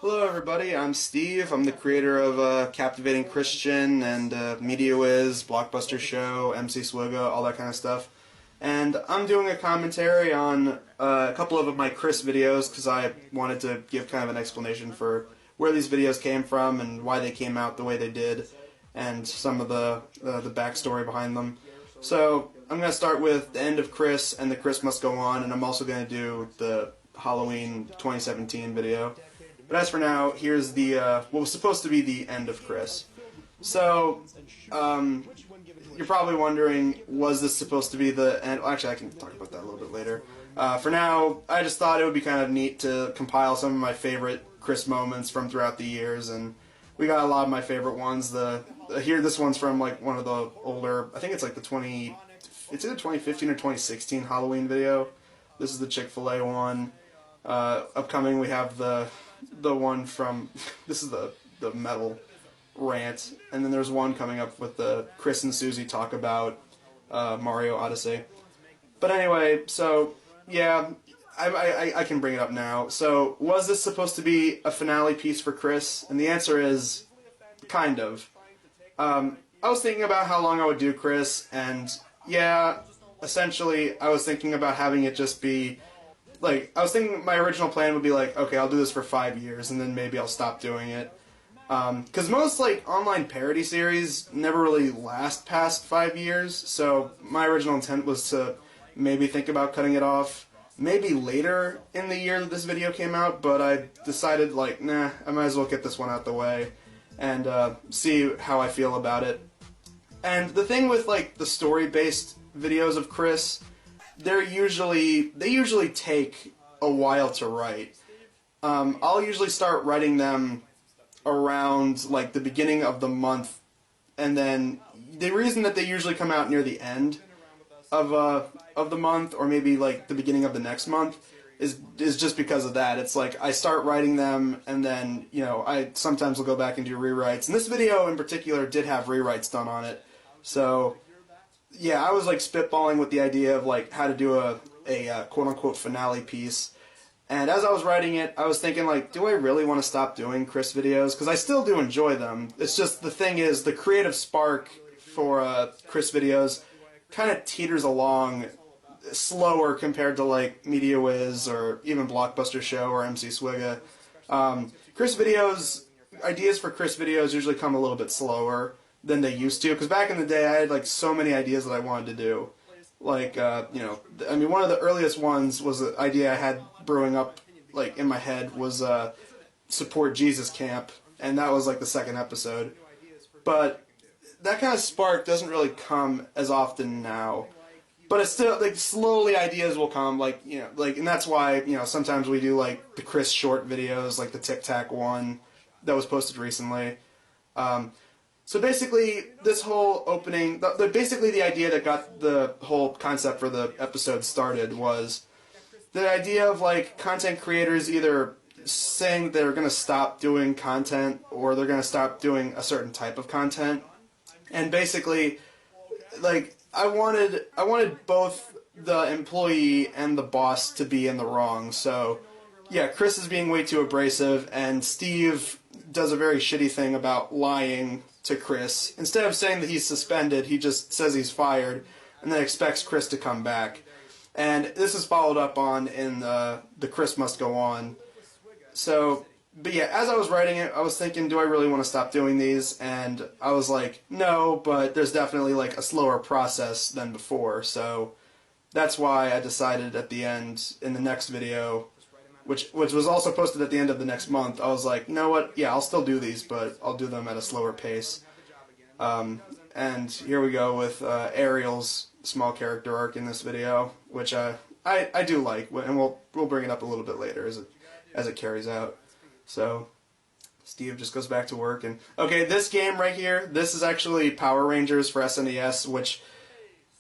Hello everybody, I'm Steve. I'm the creator of Captivating Christian and MediaWiz, Blockbuster Show, MC Swigga, all that kind of stuff. And I'm doing a commentary on a couple of my Chris videos because I wanted to give kind of an explanation for where these videos came from and why they came out the way they did, and some of the backstory behind them. So I'm going to start with the end of Chris and the Chris Must Go On, and I'm also going to do the Halloween 2017 video. But as for now, here's the what was supposed to be the end of Chris. So, you're probably wondering, was this supposed to be the end? Well, actually, I can talk about that a little bit later. For now, I just thought it would be kind of neat to compile some of my favorite Chris moments from throughout the years, and we got a lot of my favorite ones. This one's from like one of the older, I think it's like it's either 2015 or 2016 Halloween video. This is the Chick-fil-A one. Upcoming, we have the one from, this is the metal rant, and then there's one coming up with the Chris and Susie talk about Mario Odyssey. But anyway, so yeah, I can bring it up now. So was this supposed to be a finale piece for Chris? And the answer is kind of. I was thinking about how long I would do Chris, and yeah, essentially I was thinking about having it just be like, I was thinking my original plan would be like, okay, I'll do this for 5 years, and then maybe I'll stop doing it. Because most, like, online parody series never really last past 5 years, so my original intent was to maybe think about cutting it off maybe later in the year that this video came out, but I decided, like, nah, I might as well get this one out the way and see how I feel about it. And the thing with, like, the story-based videos of Chris, they usually take a while to write. I'll usually start writing them around like the beginning of the month, and then the reason that they usually come out near the end of the month, or maybe like the beginning of the next month, is just because of that. It's like I start writing them, and then I sometimes will go back and do rewrites. And this video in particular did have rewrites done on it, so. Yeah, I was like spitballing with the idea of like how to do a quote-unquote finale piece, and as I was writing it, I was thinking like, do I really want to stop doing Chris videos? Because I still do enjoy them. It's just the thing is the creative spark for Chris videos kind of teeters along slower compared to like MediaWiz or even Blockbuster Show or MC Swigga. Chris videos, ideas for Chris videos usually come a little bit slower than they used to, because back in the day I had like so many ideas that I wanted to do. Like, I mean, one of the earliest ones was an idea I had brewing up like in my head was Support Jesus Camp, and that was like the second episode. But that kind of spark doesn't really come as often now. But it's still like slowly ideas will come, like and that's why sometimes we do like the Chris short videos, like the Tic Tac one that was posted recently. So basically, this whole opening, basically the idea that got the whole concept for the episode started was the idea of like content creators either saying they're going to stop doing content or they're going to stop doing a certain type of content. And basically, like, I wanted both the employee and the boss to be in the wrong. So yeah, Chris is being way too abrasive, and Steve does a very shitty thing about lying to Chris. Instead of saying that he's suspended, he just says he's fired, and then expects Chris to come back. And this is followed up on in the Chris Must Go On. So, but yeah, as I was writing it, I was thinking, do I really want to stop doing these? And I was like, no, but there's definitely like a slower process than before. So that's why I decided at the end, in the next video, which was also posted at the end of the next month, I was like, you know what, yeah, I'll still do these, but I'll do them at a slower pace. And here we go with Ariel's small character arc in this video, which I do like, and we'll bring it up a little bit later as it carries out. So Steve just goes back to work, and okay, this game right here, this is actually Power Rangers for SNES, which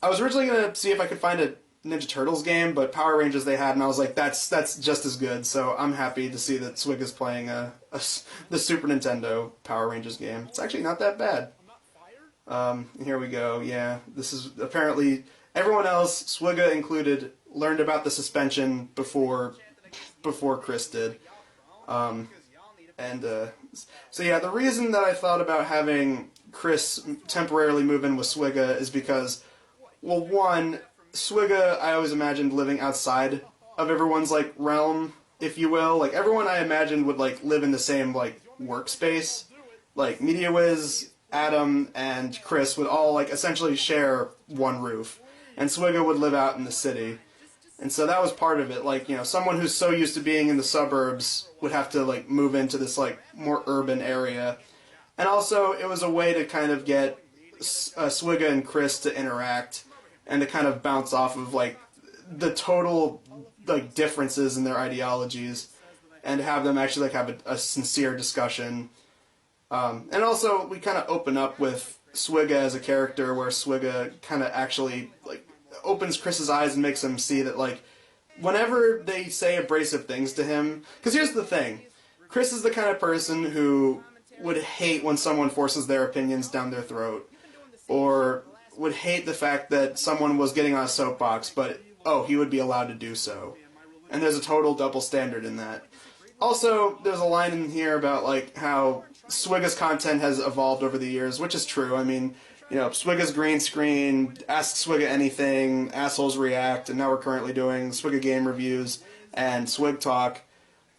I was originally going to see if I could find a Ninja Turtles game, but Power Rangers they had, and I was like, that's just as good, so I'm happy to see that Swig is playing the Super Nintendo Power Rangers game. It's actually not that bad. Here we go, yeah, this is apparently, everyone else, Swigga included, learned about the suspension before Chris did. And so yeah, the reason that I thought about having Chris temporarily move in with Swigga is because, well, one, Swigga I always imagined living outside of everyone's like realm, if you will. Like everyone I imagined would like live in the same like workspace. Like MediaWiz, Adam, and Chris would all like essentially share one roof, and Swigga would live out in the city. And so that was part of it. Like, you know, someone who's so used to being in the suburbs would have to like move into this like more urban area. And also, it was a way to kind of get Swigga and Chris to interact and to kind of bounce off of like the total like differences in their ideologies, and to have them actually like have a sincere discussion. And also, we kind of open up with Swigga as a character, where Swigga kind of actually like opens Chris's eyes and makes him see that like whenever they say abrasive things to him, because here's the thing, Chris is the kind of person who would hate when someone forces their opinions down their throat, or would hate the fact that someone was getting on a soapbox, but oh, he would be allowed to do so. And there's a total double standard in that. Also, there's a line in here about like how Swigga's content has evolved over the years, which is true. I mean, you know, Swigga's green screen, Ask Swigga Anything, Assholes React, and now we're currently doing Swigga Game Reviews and Swig Talk.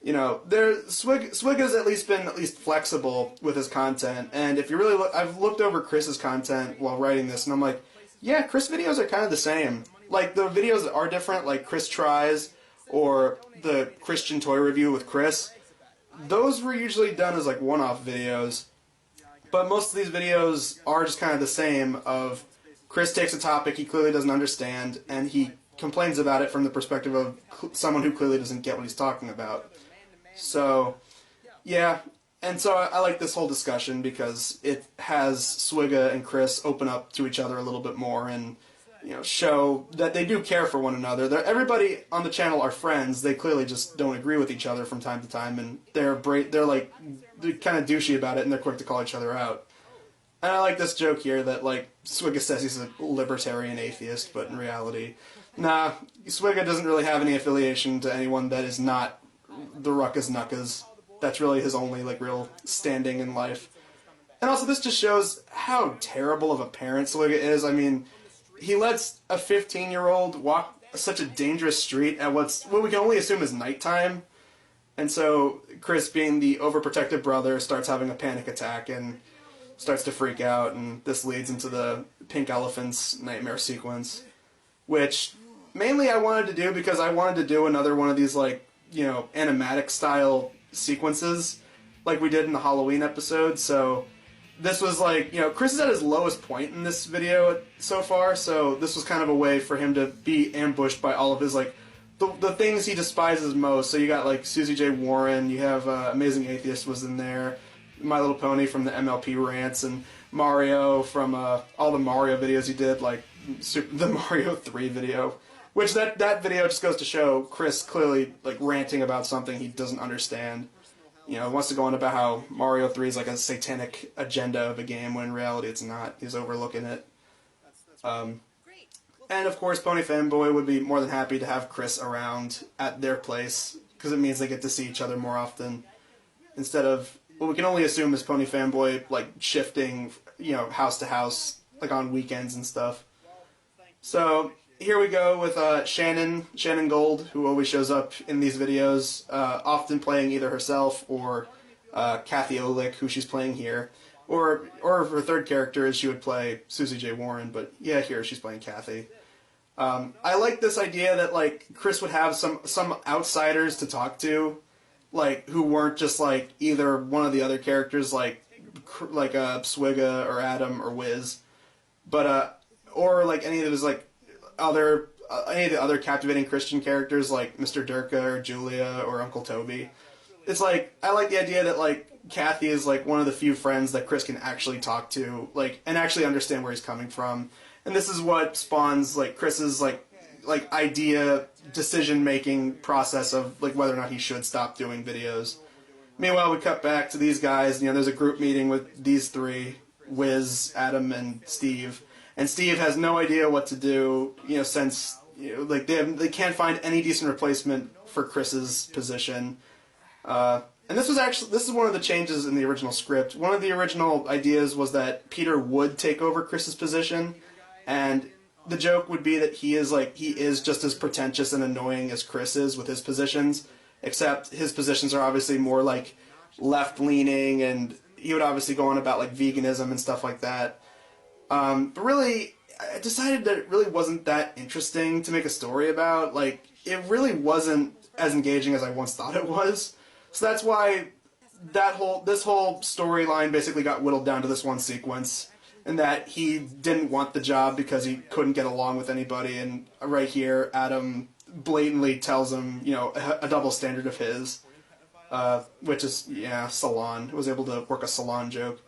You know, Swigga's at least been flexible with his content, and if you really look, I've looked over Chris's content while writing this, and I'm like, yeah, Chris videos are kind of the same. Like, the videos that are different, like Chris Tries, or the Christian Toy Review with Chris, those were usually done as like one-off videos, but most of these videos are just kind of the same of Chris takes a topic he clearly doesn't understand, and he complains about it from the perspective of someone who clearly doesn't get what he's talking about. So, yeah, and so I like this whole discussion because it has Swigga and Chris open up to each other a little bit more and, you know, show that they do care for one another. Everybody on the channel are friends. They clearly just don't agree with each other from time to time, and they're kind of douchey about it, and they're quick to call each other out. And I like this joke here that, like, Swigga says he's a libertarian atheist, but in reality, nah, Swigga doesn't really have any affiliation to anyone that is not the Ruckus Knuckas. That's really his only, like, real standing in life. And also, this just shows how terrible of a parent Swigga is. I mean, he lets a 15-year-old walk such a dangerous street at what we can only assume is nighttime. And so Chris, being the overprotective brother, starts having a panic attack and starts to freak out, and this leads into the Pink Elephant's nightmare sequence, which mainly I wanted to do because I wanted to do another one of these, like, you know, animatic style sequences like we did in the Halloween episode. So this was like, you know, Chris is at his lowest point in this video so far, so this was kind of a way for him to be ambushed by all of his, like, the things he despises most. So you got, like, Susie J. Warren, you have Amazing Atheist was in there, My Little Pony from the MLP rants, and Mario from all the Mario videos he did, like the Mario 3 video. Which, that video just goes to show Chris clearly, like, ranting about something he doesn't understand. You know, wants to go on about how Mario 3 is like a satanic agenda of a game, when in reality it's not. He's overlooking it. And of course, Pony Fanboy would be more than happy to have Chris around at their place, because it means they get to see each other more often, instead of what we can only assume is Pony Fanboy, like, shifting, you know, house to house, like, on weekends and stuff. So here we go with Shannon Gold, who always shows up in these videos, often playing either herself or Kathy Olick, who she's playing here. Or her third character is she would play Susie J. Warren, but yeah, here she's playing Kathy. I like this idea that, like, Chris would have some outsiders to talk to, like, who weren't just, like, either one of the other characters, like Swigga or Adam or Wiz, but or like any of his, like, any of the other captivating Christian characters, like Mr. Durka or Julia or Uncle Toby. It's like, I like the idea that, like, Kathy is, like, one of the few friends that Chris can actually talk to, like, and actually understand where he's coming from. And this is what spawns, like, Chris's, like idea decision-making process of, like, whether or not he should stop doing videos. Meanwhile, we cut back to these guys. You know, there's a group meeting with these three, Wiz, Adam, and Steve. And Steve has no idea what to do, you know, since, you know, like, they can't find any decent replacement for Chris's position. And this is one of the changes in the original script. One of the original ideas was that Peter would take over Chris's position, and the joke would be that he is just as pretentious and annoying as Chris is with his positions, except his positions are obviously more like left-leaning, and he would obviously go on about like veganism and stuff like that. But really, I decided that it really wasn't that interesting to make a story about. Like, it really wasn't as engaging as I once thought it was. So that's why this whole storyline basically got whittled down to this one sequence, and that he didn't want the job because he couldn't get along with anybody. And right here, Adam blatantly tells him, you know, a double standard of his, which is, yeah, Salon. He was able to work a Salon joke.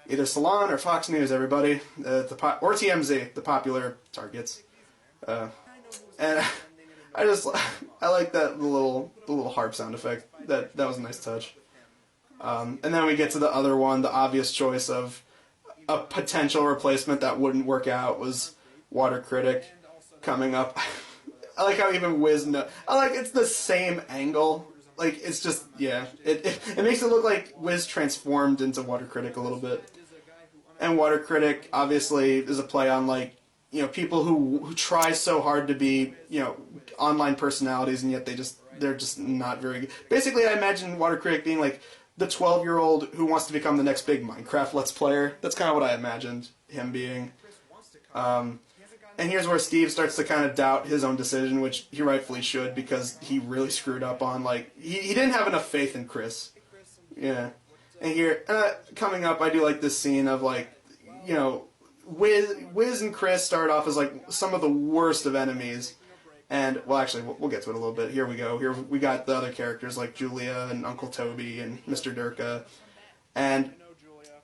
Either Salon or Fox News, everybody, or TMZ, the popular targets. And I like that the little harp sound effect. That was a nice touch. And then we get to the other one. The obvious choice of a potential replacement that wouldn't work out was Water Critic coming up. I like how even Wiz it's the same angle. Like, it's just, yeah. It makes it look like Wiz transformed into Water Critic a little bit. And Water Critic obviously is a play on, like, you know, people who try so hard to be, you know, online personalities, and yet they're just not very good. Basically, I imagine Water Critic being like the 12-year-old who wants to become the next big Minecraft Let's Player. That's kind of what I imagined him being. And here's where Steve starts to kind of doubt his own decision, which he rightfully should, because he really screwed up on, like, he didn't have enough faith in Chris. Yeah. And here, coming up, I do like this scene of, like, you know, Wiz and Chris start off as, like, some of the worst of enemies. And, well, actually, we'll get to it a little bit. Here we go. Here we got the other characters, like Julia and Uncle Toby and Mr. Durka. And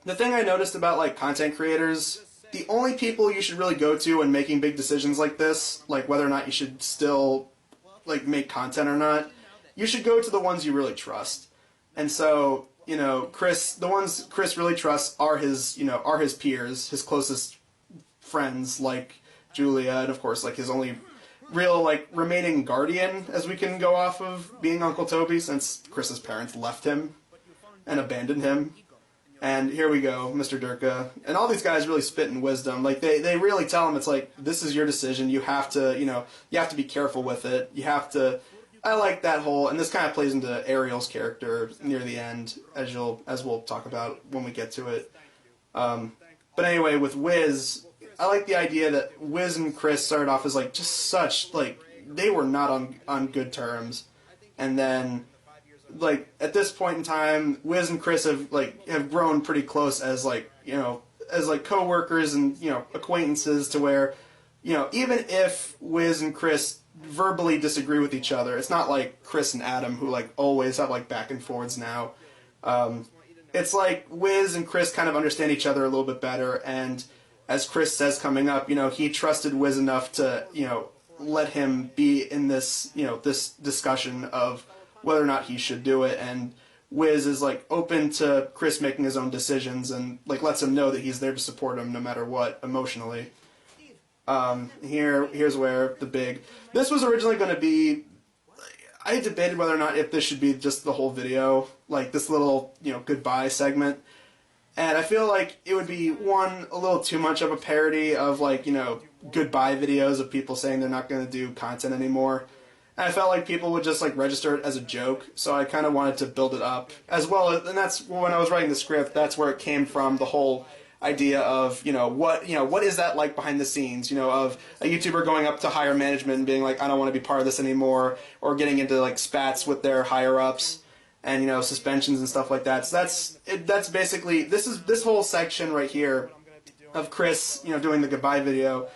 the thing I noticed about, like, content creators, the only people you should really go to when making big decisions like this, like whether or not you should still, like, make content or not, you should go to the ones you really trust. And so, you know, the ones Chris really trusts are his peers, his closest friends, like Julia, and of course, like, his only real, like, remaining guardian, as we can go off of, being Uncle Toby, since Chris's parents left him and abandoned him. And here we go, Mr. Durka. And all these guys really spit in wisdom. Like, they really tell him, it's like, this is your decision. You have to, you know, you have to be careful with it. You have to... I like that whole... And this kind of plays into Ariel's character near the end, as we'll talk about when we get to it. But anyway, with Wiz, I like the idea that Wiz and Chris started off as, like, just such, like... They were not on good terms. And then... like, at this point in time, Wiz and Chris have grown pretty close as, like, you know, as, like, co-workers and, you know, acquaintances, to where, you know, even if Wiz and Chris verbally disagree with each other, it's not like Chris and Adam, who, like, always have, like, back and forwards now. It's like Wiz and Chris kind of understand each other a little bit better, and as Chris says coming up, you know, he trusted Wiz enough to, you know, let him be in this, you know, this discussion of whether or not he should do it, and Wiz is, like, open to Chris making his own decisions, and, like, lets him know that he's there to support him no matter what, emotionally. Here's where this was originally going to be, I debated whether or not if this should be just the whole video, like, this little, you know, goodbye segment, and I feel like it would be, one, a little too much of a parody of, like, you know, goodbye videos of people saying they're not going to do content anymore. And I felt like people would just, like, register it as a joke, so I kind of wanted to build it up. As well, and that's, when I was writing the script, that's where it came from, the whole idea of, what is that like behind the scenes, of a YouTuber going up to higher management and being like, I don't want to be part of this anymore, or getting into, like, spats with their higher-ups, and, suspensions and stuff like that. So that's basically, this whole section right here of Chris, doing the goodbye video.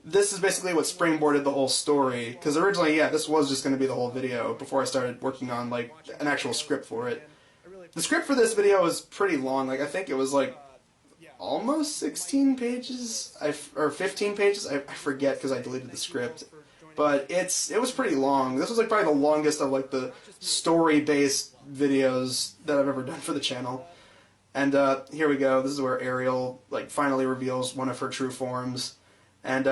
This is basically what springboarded the whole story, because originally, yeah, this was just going to be the whole video before I started working on, like, an actual script for it. The script for this video was pretty long. Like, I think it was, like, almost 16 pages, or 15 pages. I forget because I deleted the script. But it was pretty long. This was, like, probably the longest of, like, the story-based videos that I've ever done for the channel. And here we go. This is where Ariel, like, finally reveals one of her true forms. And,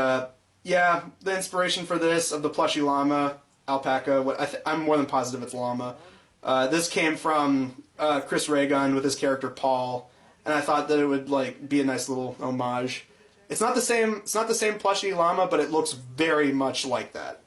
yeah, the inspiration for this, of the plushy llama, alpaca, I'm more than positive it's llama, This came from Chris Ray Gun with his character Paul, and I thought that it would like be a nice little homage. It's not the same. It's not the same plushy llama, but it looks very much like that.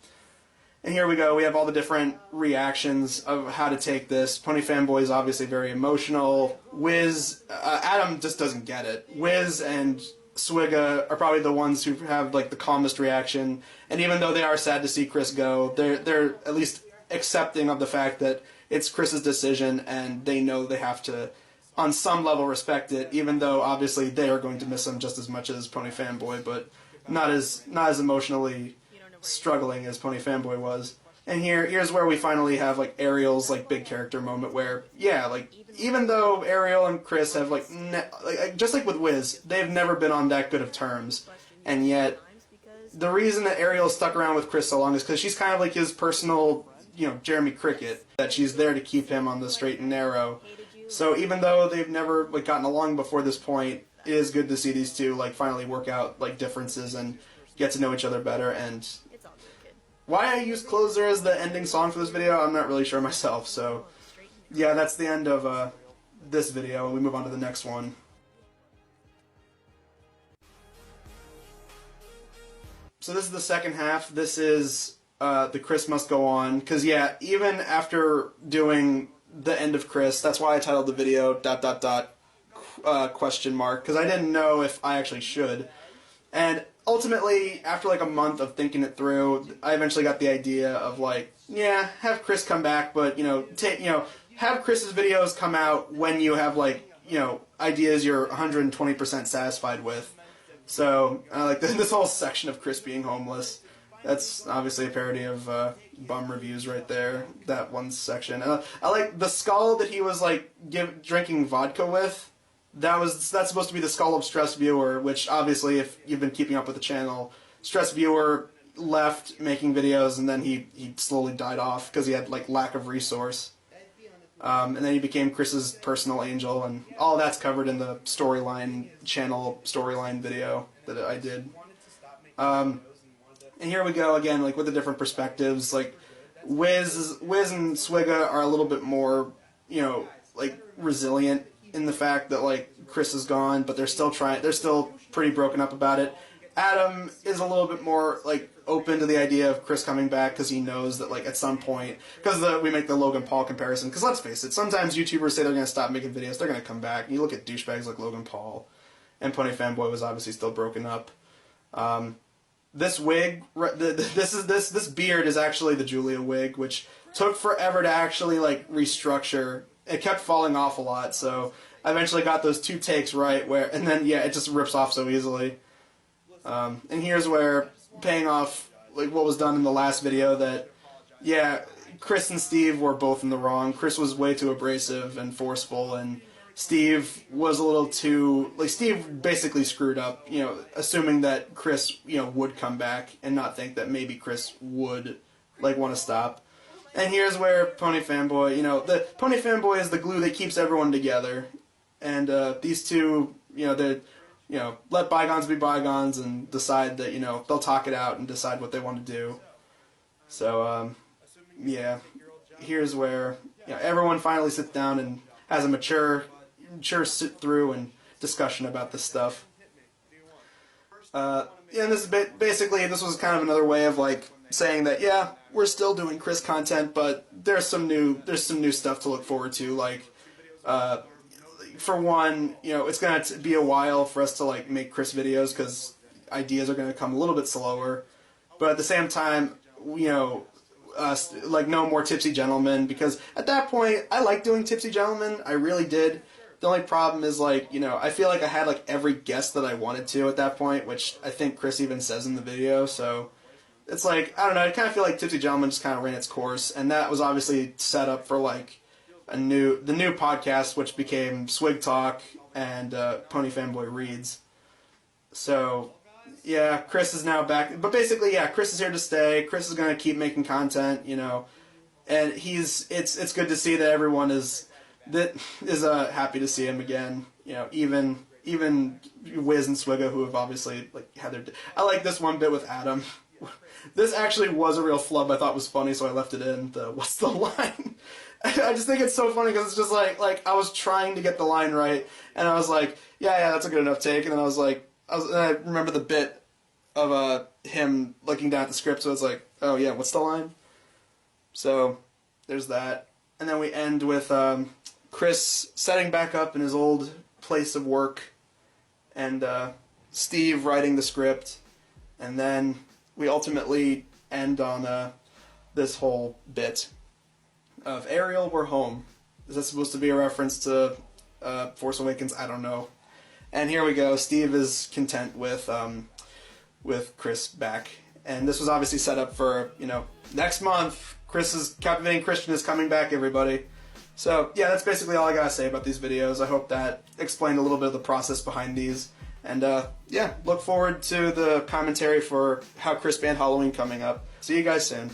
And here we go. We have all the different reactions of how to take this. Pony Fanboy is obviously very emotional. Wiz, Adam just doesn't get it. Wiz and Swigga are probably the ones who have like the calmest reaction. And even though they are sad to see Chris go, they're at least accepting of the fact that it's Chris's decision, and they know they have to, on some level, respect it. Even though obviously they are going to miss him just as much as Pony Fanboy, but not as emotionally struggling as Pony Fanboy was. And here's where we finally have like Ariel's like big character moment where, yeah, like even though Ariel and Chris have like just like with Wiz, they've never been on that good of terms, and yet the reason that Ariel stuck around with Chris so long is because she's kind of like his personal, Jeremy Cricket, that she's there to keep him on the straight and narrow. So even though they've never like gotten along before this point, it is good to see these two like finally work out like differences and get to know each other better. And why I used Closer as the ending song for this video, I'm not really sure myself. So yeah, that's the end of this video, and we move on to the next one. So this is the second half. This is the Chris Must Go On, because yeah, even after doing the end of Chris, that's why I titled the video ... question mark, because I didn't know if I actually should. And ultimately, after like a month of thinking it through, I eventually got the idea of like, yeah, have Chris come back, but have Chris's videos come out when you have like, ideas you're 120% satisfied with. So I like this whole section of Chris being homeless. That's obviously a parody of Bum Reviews right there, that one section. I like the skull that he was like drinking vodka with. That's supposed to be the skull of Stress Viewer, which obviously, if you've been keeping up with the channel, Stress Viewer left making videos and then he slowly died off because he had like lack of resource. And then he became Chris's personal angel, and all that's covered in the channel storyline video that I did. And here we go again, like with the different perspectives. Like Wiz and Swigga are a little bit more, like resilient in the fact that like Chris is gone, but they're still pretty broken up about it. Adam is a little bit more like open to the idea of Chris coming back because he knows that like at some point, because we make the Logan Paul comparison, because let's face it, sometimes YouTubers say they're going to stop making videos, they're going to come back. You look at douchebags like Logan Paul, and Pony Fanboy was obviously still broken up. This wig, this beard is actually the Julia wig, which took forever to actually like restructure. It kept falling off a lot, so I eventually got those 2 takes right, and then yeah, it just rips off so easily. And here's where, paying off like what was done in the last video, that yeah, Chris and Steve were both in the wrong. Chris was way too abrasive and forceful, and Steve was a little too, like, Steve basically screwed up, assuming that Chris, would come back and not think that maybe Chris would, like, want to stop. And here's where Pony Fanboy, the Pony Fanboy is the glue that keeps everyone together. And these two, they let bygones be bygones and decide that, they'll talk it out and decide what they want to do. So, yeah, here's where, everyone finally sits down and has a mature sit through and discussion about this stuff. And this is basically, this was kind of another way of like saying that, yeah, we're still doing Chris content, but there's some new stuff to look forward to. Like, for one, it's gonna be a while for us to like make Chris videos because ideas are gonna come a little bit slower. But at the same time, like no more Tipsy Gentlemen, because at that point I liked doing Tipsy Gentlemen, I really did. The only problem is like, I feel like I had like every guest that I wanted to at that point, which I think Chris even says in the video, so it's like, I don't know, I kind of feel like Tipsy Gentlemen just kind of ran its course, and that was obviously set up for like the new podcast, which became Swig Talk and Pony Fanboy Reads. So yeah, Chris is now back, but basically, yeah, Chris is here to stay. Chris is going to keep making content, and it's good to see that everyone is happy to see him again. Even Wiz and Swigga, who have obviously like had their. I like this one bit with Adam. This actually was a real flub I thought was funny, so I left it in. What's the line? I just think it's so funny because it's just like I was trying to get the line right, and I was like, yeah, that's a good enough take, and then I was like, and I remember the bit of him looking down at the script, so it's like, oh yeah, what's the line? So there's that, and then we end with Chris setting back up in his old place of work, and Steve writing the script, and then we ultimately end on this whole bit of Ariel, we're home. Is that supposed to be a reference to Force Awakens? I don't know. And here we go. Steve is content with Chris back, and this was obviously set up for, you know, next month. Chris's Captivating Christian is coming back, everybody. So yeah, that's basically all I gotta say about these videos. I hope that explained a little bit of the process behind these. And yeah, look forward to the commentary for How Chris Banned Halloween coming up. See you guys soon.